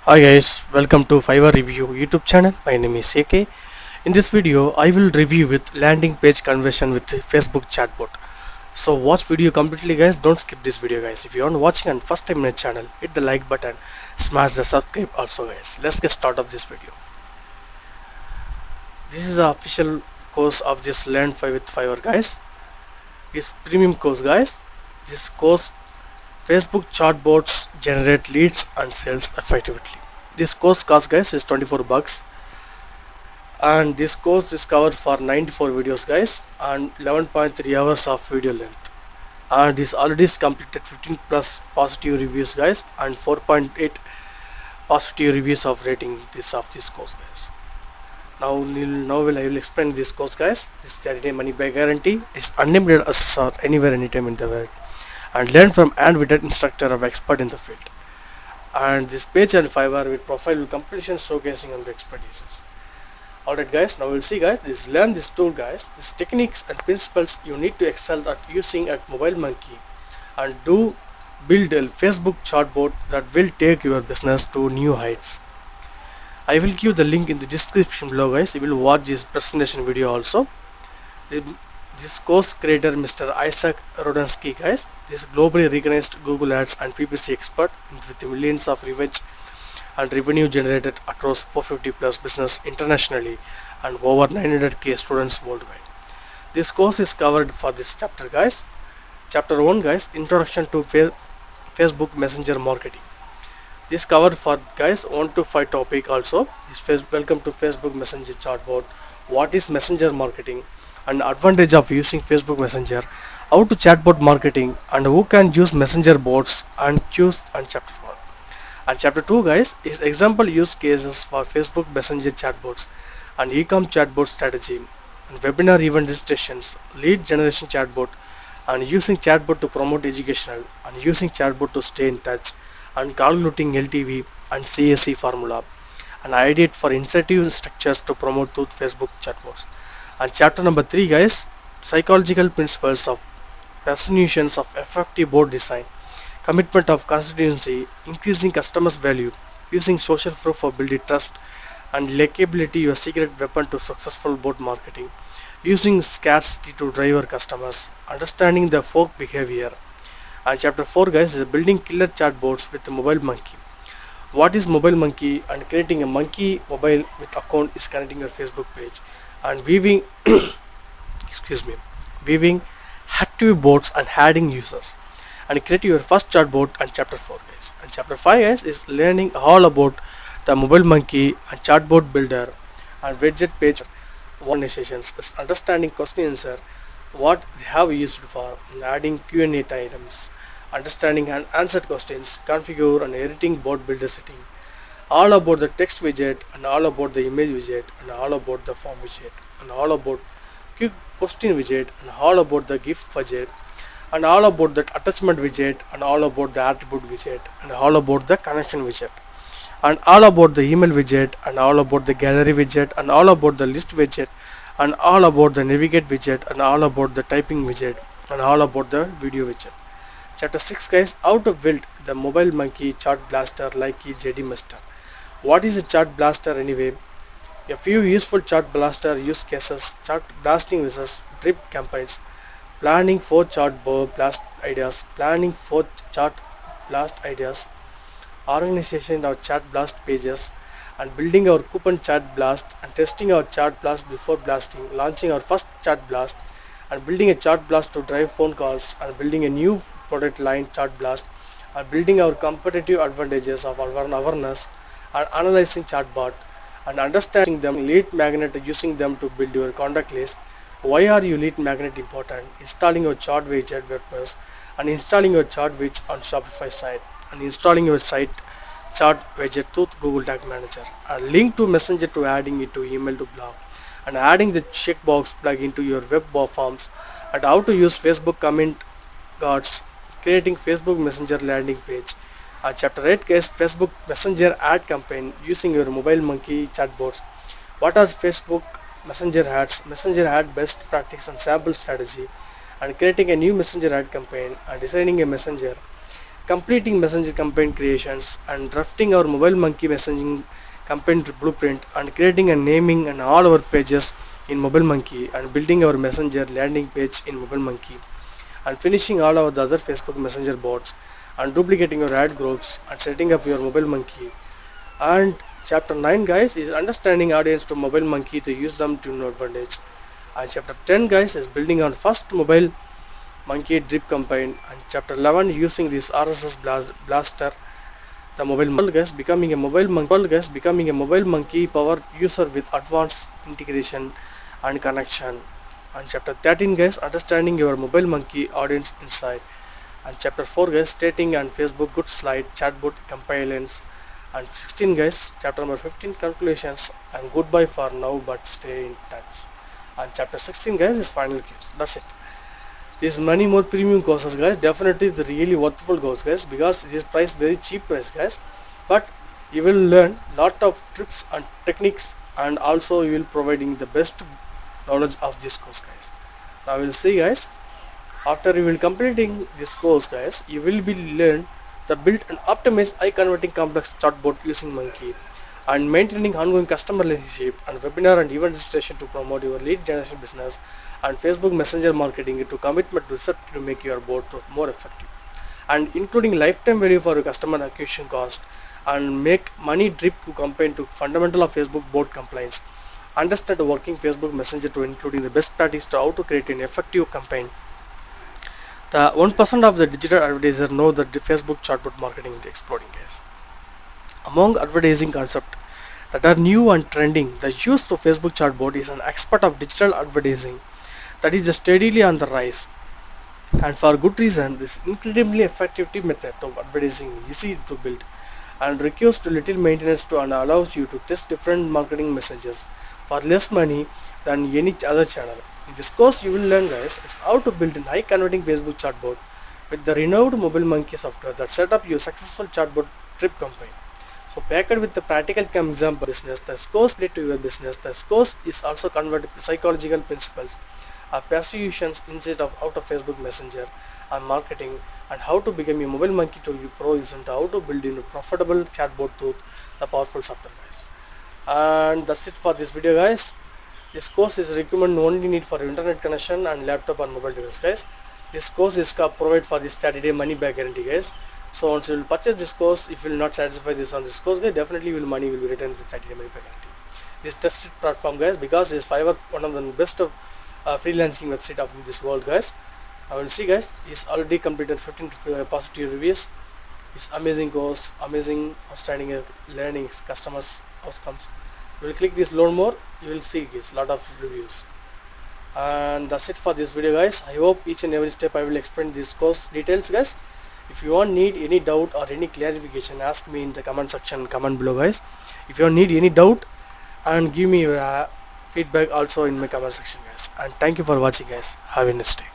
Hi guys, welcome to Fiverr Review YouTube channel. My name is AK. In this video, I will review with landing page conversion with Facebook chatbot. So watch video completely guys, don't skip this video guys. If you are watching and first time in my channel, hit the like button, smash the subscribe also guys. Let's get started of this video. This is the official course of this Learn with Fiverr guys. It's premium course guys. This course Facebook chatbots generate leads and sales effectively. This course cost guys is 24 bucks, and this course is covered for 94 videos guys and 11.3 hours of video length, and this already is completed 15 plus positive reviews guys and 4.8 positive reviews of rating this course guys. Now I will explain this course guys. This 30-day money back guarantee is unlimited access or anywhere anytime in the world, and learn from and with an instructor of expert in the field. And this page and Fiverr with profile with completion showcasing on the expertises. Alright guys, now we'll see guys, learn this tool guys, these techniques and principles you need to excel at using at Mobile Monkey, and do build a Facebook chatbot that will take your business to new heights. I will give the link in the description below guys. You will watch this presentation video also. This course creator Mr. Isaac Rodensky guys, this globally recognized Google Ads and PPC expert with millions of revenue generated across 450 plus business internationally and over 900k students worldwide. This course is covered for this chapter guys. Chapter 1 guys, introduction to Facebook Messenger marketing. This covered for guys 1 to 5 topic also. Welcome to Facebook Messenger chatbot. What is messenger marketing and advantage of using Facebook Messenger, how to chatbot marketing and who can use messenger bots and queues, and chapter 1. And chapter 2 guys is example use cases for Facebook Messenger chatbots and e-com chatbot strategy and webinar event registrations, lead generation chatbot and using chatbot to promote educational and using chatbot to stay in touch and calculating LTV and CAC formula and ideate for incentive structures to promote to Facebook chatbots. And chapter number 3 guys, psychological principles of persuasions of effective bot design, commitment of constituency, increasing customers value, using social proof for building trust, and likeability your secret weapon to successful bot marketing, using scarcity to drive your customers, understanding the folk behavior. And chapter 4 guys is building killer chatbots with the Mobile Monkey. What is Mobile Monkey? And creating a monkey mobile with account is connecting your Facebook page and weaving weaving active bots and adding users and create your first chatbot. And chapter 4 guys, and chapter 5 guys is learning all about the Mobile Monkey and chatbot builder and widget page organizations is understanding question answer, what they have used for, and adding Q&A items, understanding and answered questions, configure and editing bot builder setting, all about the text widget and all about the image widget and all about the form widget and all about quick question widget and all about the GIF widget and all about the attachment widget and all about the attribute widget and all about the connection widget and all about the email widget and all about the gallery widget and all about the list widget and all about the navigate widget and all about the typing widget and all about the video widget. Chapter 6 guys, how to build the Mobile Monkey chart blaster like JD Master. What is a chart blaster anyway? A few useful chart blaster use cases: chart blasting versus drip campaigns, planning for chart blast ideas, planning for chart blast ideas, organization of chat blast pages, and building our coupon chat blast and testing our chat blast before blasting, launching our first chat blast and building a chat blast to drive phone calls and building a new product line chat blast and building our competitive advantages of awareness and analyzing chatbot and understanding them, lead magnet using them to build your contact list. Why are you lead magnet important? Installing your chart widget WordPress and installing your chart widget on Shopify site and installing your site chart widget to Google Tag Manager and link to Messenger to adding it to email to blog and adding the checkbox plugin to your web forms and how to use Facebook comment cards, creating Facebook Messenger landing page. Chapter 8 guys, Facebook Messenger ad campaign using your Mobile Monkey chatbots. What are Facebook Messenger ads, Messenger ad best practice and sample strategy, and creating a new Messenger ad campaign and designing a Messenger completing messenger campaign creations and drafting our mobile monkey messaging campaign blueprint and creating and naming and all our pages in mobile monkey and building our messenger landing page in mobile monkey and finishing all of the other Facebook messenger bots and duplicating your ad groups and setting up your mobile monkey. And chapter 9 guys is understanding audience to mobile monkey to use them to your advantage. And chapter 10 guys is building our first mobile monkey drip campaign. And chapter 11 using this RSS blaster the mobile guys becoming a mobile monkey power user with advanced integration and connection. And chapter 13 guys understanding your mobile monkey audience insight. And chapter 4 guys stating and Facebook good slide chatbot compliance. And 16 guys chapter number 15 calculations and goodbye for now but stay in touch. And chapter 16 guys is final case. That's it. There's many more premium courses guys, definitely the really worthwhile course guys, because this price very cheap price guys, but you will learn lot of tips and techniques and also you will providing the best knowledge of this course guys. Now we'll see guys, after you will completing this course guys, you will be learn the build and optimize high converting complex chatbot using monkey and maintaining ongoing customer relationship and webinar and event registration to promote your lead generation business and Facebook messenger marketing to commitment to set to make your bot more effective and including lifetime value for your customer acquisition cost and make money drip to campaign to fundamental of Facebook bot compliance, understand the working Facebook messenger to including the best practice to how to create an effective campaign. The 1% of the digital advertiser know that the Facebook chatbot marketing is exploding guys. Among advertising concepts that are new and trending, the use of Facebook chatbot is an expert of digital advertising that is steadily on the rise, and for good reason. This incredibly effective method of advertising is easy to build and requires too little maintenance to and allows you to test different marketing messages for less money than any other channel. In this course you will learn guys is how to build a high converting Facebook chatbot with the renowned mobile monkey software that set up your successful chatbot trip campaign. So packed with the practical example business, the course related to your business. The course is also converted to psychological principles of persuasions instead of out of Facebook Messenger and marketing and how to become a mobile monkey to you pro user and how to build a profitable chatbot to the powerful software guys. And that's it for this video guys. This course is recommended only need for internet connection and laptop and mobile device guys. This course is provided for this 30-day money back guarantee guys. So once you will purchase this course, if you will not satisfy this on this course guys, definitely money will be returned with 30-day money back guarantee. This trusted platform guys, because this Fiverr one of the best of freelancing website of this world guys. I will see guys, is already completed 15 positive reviews. It's amazing course, amazing outstanding learning customers outcomes. You will click this learn more, you will see guys lot of reviews. And that's it for this video guys. I hope each and every step I will explain this course details guys. If you want need any doubt or any clarification, ask me in the comment section, comment below guys. If you need any doubt, and give me your feedback also in my comment section guys. And thank you for watching guys. Have a nice day.